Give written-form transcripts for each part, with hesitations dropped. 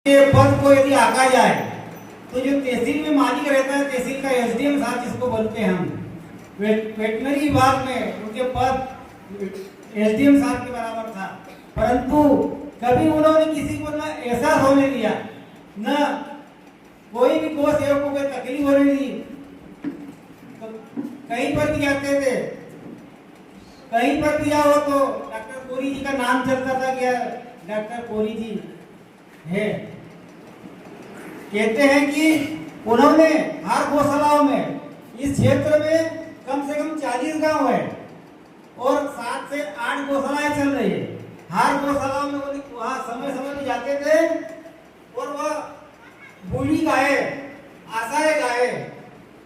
ये पद को यदि आका जाए तो जो तहसील में मालिक रहता है, तहसील का एसडीएम साहब जिसको बोलते हैं हम, वेटनरी विभाग में उनके पद एसडीएम साहब के बराबर था, परंतु कभी उन्होंने किसी को न एहसास होने दिया, न कोई भी गौ सेवक को कोई तकलीफ होने दी। तो कहीं पर भी जाते थे, कहीं पर भी जाओ तो डॉक्टर कोरी जी का नाम चलता था, क्या डॉक्टर कोरी जी है। कहते हैं कि उन्होंने हर गौशालाओं में, इस क्षेत्र में कम से कम 40 गांव है और 7 से 8 गौशालाएं चल रही है। हर गौशालाओं में वहाँ समय समय पर जाते थे और वह बूढ़ी गाय, आशाएं गाय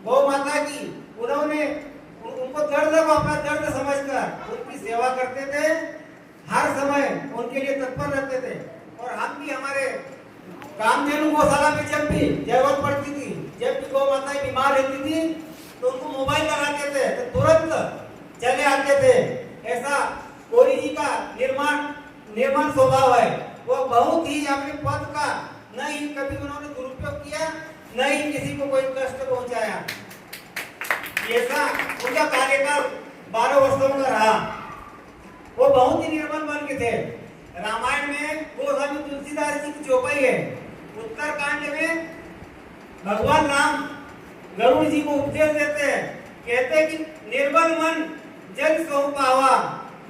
गौ माता की, उन्होंने उनको दर्द को अपना दर्द समझकर उनकी सेवा करते थे, हर समय उनके लिए तत्पर रहते थे। और हम भी हमारे कामधेनु गौशाला में जब भी जरूरत पड़ती थी, जब भी गौ माता बीमार रहती थी तो उनको मोबाइल लगाते थे तो तुरंत चले आते थे। ऐसा कोरी जी का निर्माण स्वभाव है। वो बहुत ही अपने पद का न ही कभी उन्होंने दुरुपयोग किया, न ही किसी को कोई कष्ट पहुंचाया। ऐसा उनका कार्यकाल 12 वर्षों का रहा। वो बहुत ही निर्मल मन के थे। रामायण में गोस्वामी तुलसीदास जी की चौपाई है। उत्तरकांड में भगवान राम गरुड़ जी को उपदेश देते हैं, कहते हैं कि निर्मल मन जन सो पावा,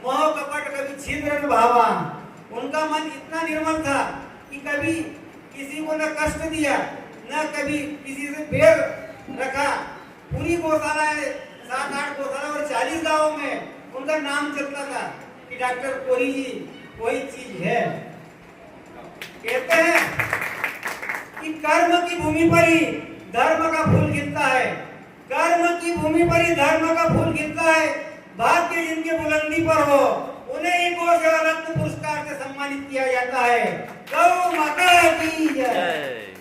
मोह कपट कभी छिद्र न भावा। उनका मन इतना निर्मल था कि कभी किसी को न कष्ट दिया, न कभी किसी से बैर रखा। पूरी गौशाला है, 7-8 गौशाला और 40 गांवों में उनका नाम चलता था कि डॉक्टर कोरी जी कोई चीज है। कहते हैं कि कर्म की भूमि पर ही धर्म का फूल खिलता है, कर्म की भूमि पर ही धर्म का फूल खिलता है। भाग्य जिनके बुलंदी पर हो उन्हें ही गौ सेवा रत्न पुरस्कार से सम्मानित किया जाता है। गौ माता की जय।